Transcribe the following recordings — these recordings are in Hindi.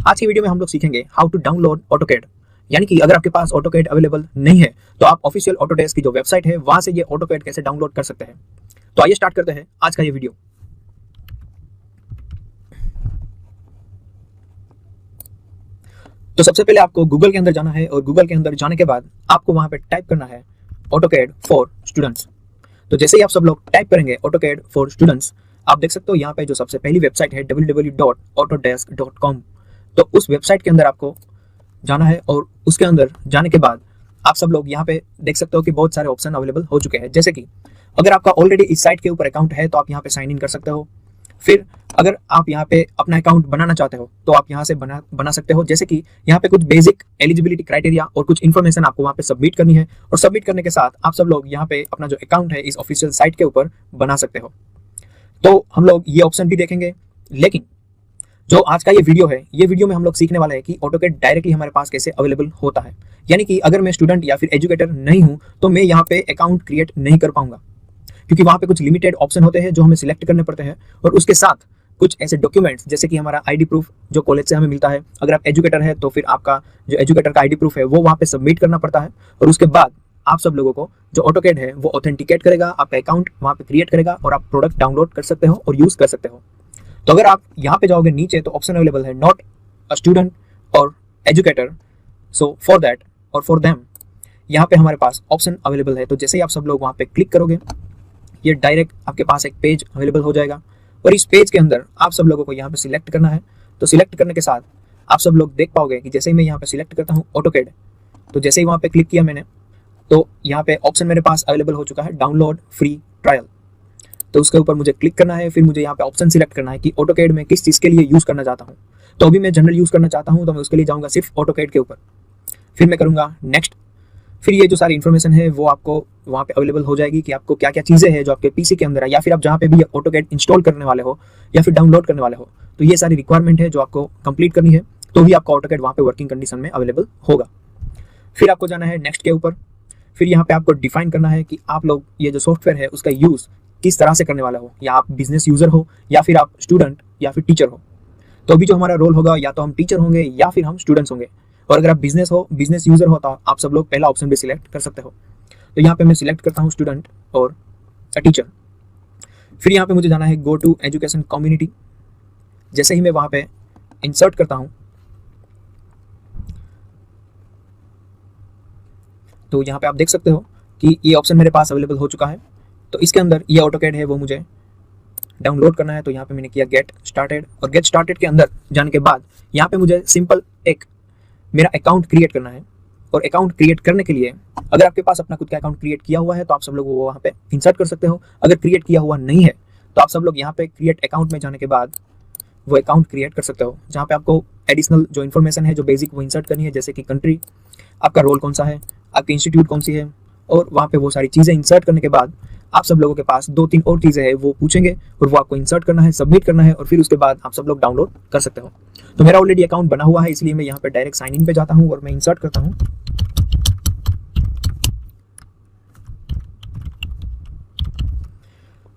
आज की वीडियो में हम लोग सीखेंगे हाउ टू डाउनलोड ऑटोकैड। यानी कि अगर आपके पास ऑटोकैड अवेलेबल नहीं है तो आप ऑफिशियल ऑटोडेस्क की जो वेबसाइट है वहां से ये ऑटोकैड कैसे डाउनलोड कर सकते हैं। तो आइए स्टार्ट करते हैं आज का ये वीडियो। तो सबसे पहले आपको गूगल के अंदर जाना है और गूगल के अंदर जाने के बाद आपको वहां पे टाइप करना है ऑटोकैड फॉर स्टूडेंट्स। तो जैसे ही आप सब लोग टाइप करेंगे ऑटोकैड फॉर स्टूडेंट्स, आप देख सकते हो यहाँ पे जो सबसे पहली वेबसाइट है www.autodesk.com। तो उस वेबसाइट के अंदर आपको जाना है और उसके अंदर जाने के बाद आप सब लोग यहाँ पे देख सकते हो कि बहुत सारे ऑप्शन अवेलेबल हो चुके हैं। जैसे कि अगर आपका ऑलरेडी इस साइट के ऊपर अकाउंट है तो आप यहाँ पे साइन इन कर सकते हो। फिर अगर आप यहाँ पे अपना अकाउंट बनाना चाहते हो तो आप यहाँ से बना सकते हो। जैसे कि यहाँ पे कुछ बेसिक एलिजिबिलिटी क्राइटेरिया और कुछ इन्फॉर्मेशन आपको वहाँ पे सबमिट करनी है और सबमिट करने के साथ आप सब लोग यहाँ पे अपना जो अकाउंट है इस ऑफिशियल साइट के ऊपर बना सकते हो। तो हम लोग ये ऑप्शन भी देखेंगे, लेकिन जो आज का ये वीडियो में हम लोग सीखने वाले हैं कि ऑटोकैड डायरेक्टली हमारे पास कैसे अवेलेबल होता है। यानी कि अगर मैं स्टूडेंट या फिर एजुकेटर नहीं हूं तो मैं यहाँ पे अकाउंट क्रिएट नहीं कर पाऊंगा, क्योंकि वहां पे कुछ लिमिटेड ऑप्शन होते हैं जो हमें सिलेक्ट करने पड़ते हैं और उसके साथ कुछ ऐसे डॉक्यूमेंट्स जैसे कि हमारा आईडी प्रूफ जो कॉलेज से हमें मिलता है। अगर आप एजुकेटर है तो फिर आपका जो एजुकेटर का आईडी प्रूफ है वो वहाँ पे सबमिट करना पड़ता है और उसके बाद आप सब लोगों को जो ऑटोकैड है वो ऑथेंटिकेट करेगा, आपका अकाउंट वहाँ पे क्रिएट करेगा और आप प्रोडक्ट डाउनलोड कर सकते हो और यूज कर सकते हो। तो अगर आप यहाँ पे जाओगे नीचे तो ऑप्शन अवेलेबल है नॉट अ स्टूडेंट और एजुकेटर, सो फॉर दैट और फॉर देम यहाँ पे हमारे पास ऑप्शन अवेलेबल है। तो जैसे ही आप सब लोग वहाँ पे क्लिक करोगे ये डायरेक्ट आपके पास एक पेज अवेलेबल हो जाएगा और इस पेज के अंदर आप सब लोगों को यहाँ पे सिलेक्ट करना है। तो सिलेक्ट करने के साथ आप सब लोग देख पाओगे कि जैसे ही मैं यहाँ पे सिलेक्ट करता हूँ ऑटोकैड, तो जैसे ही वहाँ पे क्लिक किया मैंने तो यहाँ पे ऑप्शन मेरे पास अवेलेबल हो चुका है डाउनलोड फ्री ट्रायल। तो उसके ऊपर मुझे क्लिक करना है। फिर मुझे यहाँ पे ऑप्शन सिलेक्ट करना है कि ऑटोकैड में किस चीज़ के लिए यूज़ करना चाहता हूँ। तो अभी मैं जनरल यूज़ करना चाहता हूँ तो मैं उसके लिए जाऊँगा सिर्फ ऑटोकैड के ऊपर। फिर मैं करूँगा नेक्स्ट। फिर ये जो सारी इन्फॉर्मेशन है वो आपको वहाँ पे अवेलेबल हो जाएगी कि आपको क्या क्या चीज़ें हैं जो आपके पीसी के अंदर है या फिर आप जहाँ पे भी ऑटोकैड इंस्टॉल करने वाले हो या फिर डाउनलोड करने वाले हो। तो ये सारी रिक्वायरमेंट है जो आपको कंप्लीट करनी है, तो भी आपका ऑटोकैड वहाँ पे वर्किंग कंडीशन में अवेलेबल होगा। फिर आपको जाना है नेक्स्ट के ऊपर। फिर यहाँ पे आपको डिफाइन करना है कि आप लोग ये जो सॉफ्टवेयर है उसका यूज़ किस तरह से करने वाला हो, या आप बिजनेस यूज़र हो या फिर आप स्टूडेंट या फिर टीचर हो। तो अभी जो हमारा रोल होगा या तो हम टीचर होंगे या फिर हम स्टूडेंट्स होंगे। और अगर आप बिजनेस यूज़र हो तो आप सब लोग पहला ऑप्शन भी सिलेक्ट कर सकते हो। तो यहाँ पे मैं सिलेक्ट करता हूँ स्टूडेंट और टीचर। फिर यहाँ पे मुझे जाना है गो टू एजुकेशन कम्युनिटी। जैसे ही मैं वहाँ पे इंसर्ट करता हूँ तो यहाँ पे आप देख सकते हो कि ये ऑप्शन मेरे पास अवेलेबल हो चुका है। तो इसके अंदर ये ऑटोकैड है वो मुझे डाउनलोड करना है। तो यहाँ पे मैंने किया गेट स्टार्टेड और गेट स्टार्टेड के अंदर जाने के बाद यहाँ पे मुझे सिंपल एक मेरा अकाउंट क्रिएट करना है। और अकाउंट क्रिएट करने के लिए अगर आपके पास अपना खुद का अकाउंट क्रिएट किया हुआ है तो आप सब लोग वो वहाँ पे इंसर्ट कर सकते हो। अगर क्रिएट किया हुआ नहीं है तो आप सब लोग यहाँ पे क्रिएट अकाउंट में जाने के बाद वो अकाउंट क्रिएट कर सकते हो, जहाँ पे आपको एडिशनल जो इन्फॉर्मेशन है जो बेसिक वो इंसर्ट करनी है, जैसे कि कंट्री, आपका रोल कौन सा है, आपकी इंस्टीट्यूट कौन सी है। और वहाँ पे वो सारी चीज़ें इंसर्ट करने के बाद आप सब लोगों के पास 2-3 और चीज़ें हैं वो पूछेंगे और वो आपको इंसर्ट करना है, सबमिट करना है और फिर उसके बाद आप सब लोग डाउनलोड कर सकते हो। तो मेरा ऑलरेडी अकाउंट बना हुआ है इसलिए मैं यहाँ पे डायरेक्ट साइन इन पे जाता हूँ और मैं इंसर्ट करता हूँ।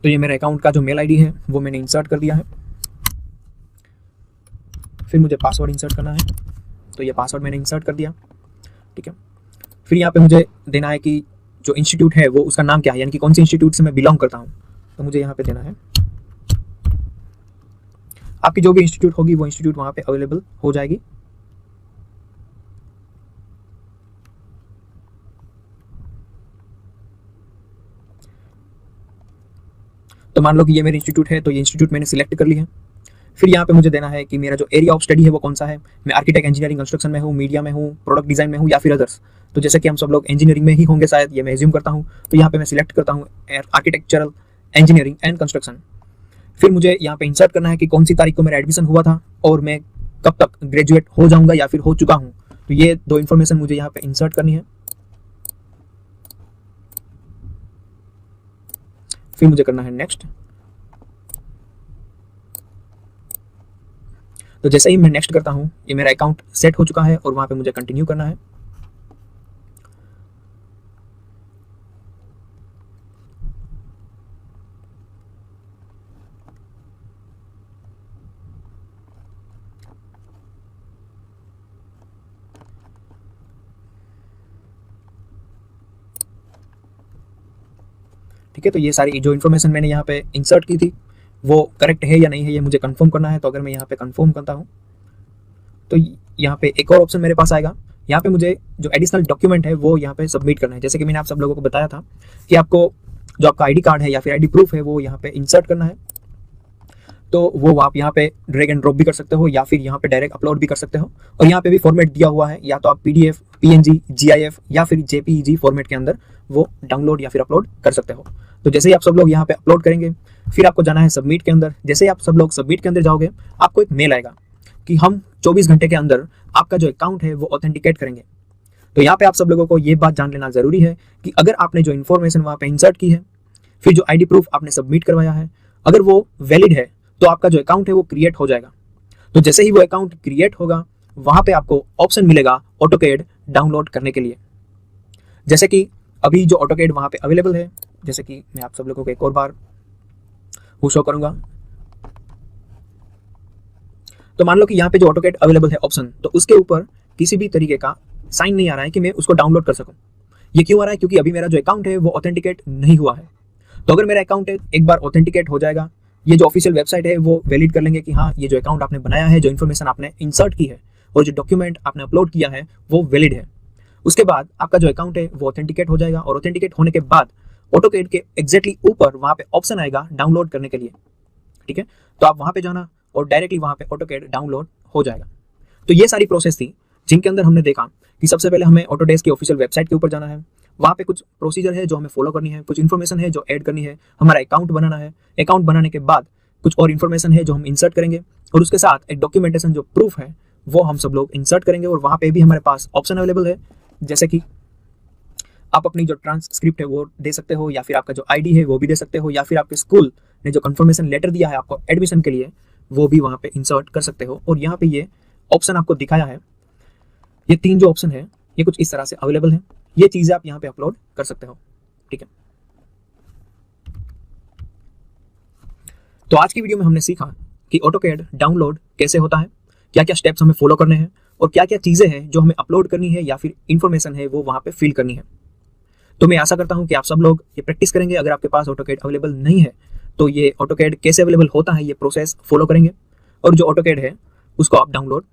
तो ये मेरे अकाउंट का जो मेल आईडी है वो मैंने इंसर्ट कर दिया है। फिर मुझे पासवर्ड इंसर्ट करना है, तो ये पासवर्ड मैंने इंसर्ट कर दिया। ठीक है। फिर यहाँ पे मुझे देना है कि जो इंस्टीट्यूट है वो उसका नाम क्या है, यानी कि कौन सी इंस्टीट्यूट से मैं बिलोंग करता हूँ। तो मुझे यहाँ पे देना है, आपकी जो भी इंस्टीट्यूट होगी वो इंस्टीट्यूट वहाँ पे अवेलेबल हो जाएगी। तो मान लो कि ये मेरे इंस्टीट्यूट है, तो ये इंस्टीट्यूट मैंने सिलेक्ट कर ली है। फिर यहाँ पे मुझे देना है कि मेरा जो एरिया ऑफ स्टडी है वो कौन सा है, मैं आर्किटेक्ट, इंजीनियरिंग, कंस्ट्रक्शन में हूँ, मीडिया में हूँ, प्रोडक्ट डिजाइन में हूँ या फिर अदर्स। तो जैसे कि हम सब लोग इंजीनियरिंग में ही होंगे शायद, ये मैं एज्यूम करता हूँ। तो यहाँ पे मैं सिलेक्ट करता हूँ आर्किटेक्चरल, इंजीनियरिंग एंड कंस्ट्रक्शन। फिर मुझे यहाँ पे इंसर्ट करना है कि कौन सी तारीख को मेरा एडमिशन हुआ था और मैं कब तक ग्रेजुएट हो जाऊंगा या फिर हो चुका हूँ। तो ये 2 इन्फॉर्मेशन मुझे यहाँ पे इंसर्ट करनी है। फिर मुझे करना है नेक्स्ट। तो जैसे ही मैं नेक्स्ट करता हूँ ये मेरा अकाउंट सेट हो चुका है और वहाँ पे मुझे कंटिन्यू करना है। ठीक है, तो ये सारी जो इन्फॉर्मेशन मैंने यहाँ पे इंसर्ट की थी वो करेक्ट है या नहीं है, ये मुझे कंफर्म करना है। तो अगर मैं यहाँ पे कंफर्म करता हूँ तो यहाँ पे एक और ऑप्शन मेरे पास आएगा। यहाँ पे मुझे जो एडिशनल डॉक्यूमेंट है वो यहाँ पे सबमिट करना है। जैसे कि मैंने आप सब लोगों को बताया था कि आपको जो आपका आईडी कार्ड है या फिर आईडी प्रूफ है वो यहाँ पे इंसर्ट करना है। तो वो आप यहाँ पे ड्रैग एंड ड्रॉप भी कर सकते हो या फिर यहाँ पे डायरेक्ट अपलोड भी कर सकते हो। और यहाँ पे भी फॉर्मेट दिया हुआ है, या तो आप PDF, PNG, GIF या फिर JPEG फॉर्मेट के अंदर वो डाउनलोड या फिर अपलोड कर सकते हो। तो जैसे ही आप सब लोग यहाँ पे अपलोड करेंगे, फिर आपको जाना है सबमिट के अंदर। जैसे ही आप सब लोग सबमिट के अंदर जाओगे, आपको एक मेल आएगा कि हम 24 घंटे के अंदर आपका जो अकाउंट है वो ऑथेंटिकेट करेंगे। तो यहाँ पे आप सब लोगों को ये बात जान लेना जरूरी है कि अगर आपने जो इन्फॉर्मेशन वहाँ पे इंसर्ट की है, फिर जो आईडी प्रूफ आपने सबमिट करवाया है, अगर वो वैलिड है तो आपका जो अकाउंट है वो क्रिएट हो जाएगा। तो जैसे ही वो अकाउंट क्रिएट होगा, वहां पे आपको ऑप्शन मिलेगा ऑटोकैड डाउनलोड करने के लिए। जैसे कि अभी जो ऑटोकैड वहां पे अवेलेबल है, जैसे कि मैं आप सब लोगों को एक और बार वो शो करूंगा। तो मान लो कि यहाँ पे जो ऑटोकैड अवेलेबल है ऑप्शन, तो उसके ऊपर किसी भी तरीके का साइन नहीं आ रहा है कि मैं उसको डाउनलोड कर सकूं। ये क्यों आ रहा है? क्योंकि अभी मेरा जो अकाउंट है वो ऑथेंटिकेट नहीं हुआ है। तो अगर मेरा अकाउंट एक बार ऑथेंटिकेट हो जाएगा, ये जो ऑफिशियल वेबसाइट है वो वैलिड कर लेंगे कि हाँ, ये जो अकाउंट आपने बनाया है, जो इन्फॉर्मेशन आपने इंसर्ट की है और जो डॉक्यूमेंट आपने अपलोड किया है वो वैलिड है। उसके बाद आपका जो अकाउंट है वो ऑथेंटिकेट हो जाएगा। और ऑथेंटिकेट होने के बाद ऑटोकैड के एग्जैक्टली ऊपर वहां पे ऑप्शन आएगा डाउनलोड करने के लिए। ठीक है, तो आप वहां पे जाना और डायरेक्टली वहां पे ऑटोकैड डाउनलोड हो जाएगा। तो ये सारी प्रोसेस थी जिनके अंदर हमने देखा कि सबसे पहले हमें ऑटोडेस्क की ऑफिशियल वेबसाइट के ऊपर जाना है। वहाँ पे कुछ प्रोसीजर है जो हमें फॉलो करनी है, कुछ इन्फॉर्मेशन है जो ऐड करनी है, हमारा अकाउंट बनाना है। अकाउंट बनाने के बाद कुछ और इन्फॉर्मेशन है जो हम इंसर्ट करेंगे और उसके साथ एक डॉक्यूमेंटेशन जो प्रूफ है वो हम सब लोग इंसर्ट करेंगे। और वहाँ पे भी हमारे पास ऑप्शन अवेलेबल है, जैसे कि आप अपनी जो ट्रांसक्रिप्ट है वो दे सकते हो, या फिर आपका जो आईडी है वो भी दे सकते हो, या फिर आपके स्कूल ने जो कंफर्मेशन लेटर दिया है आपको एडमिशन के लिए वो भी वहाँ पे इंसर्ट कर सकते हो। और यहाँ पे ये ऑप्शन आपको दिखाया है, ये 3 जो ऑप्शन है ये कुछ इस तरह से अवेलेबल है। ये चीजें आप यहाँ पे अपलोड कर सकते हो। ठीक है, तो आज की वीडियो में हमने सीखा कि ऑटोकैड डाउनलोड कैसे होता है, क्या क्या स्टेप्स हमें फॉलो करने हैं और क्या क्या चीजें हैं जो हमें अपलोड करनी है या फिर इंफॉर्मेशन है वो वहां पे फिल करनी है। तो मैं आशा करता हूं कि आप सब लोग ये प्रैक्टिस करेंगे। अगर आपके पास ऑटोकैड अवेलेबल नहीं है तो ये ऑटोकैड कैसे अवेलेबल होता है ये प्रोसेस फॉलो करेंगे और जो ऑटोकैड है उसको आप डाउनलोड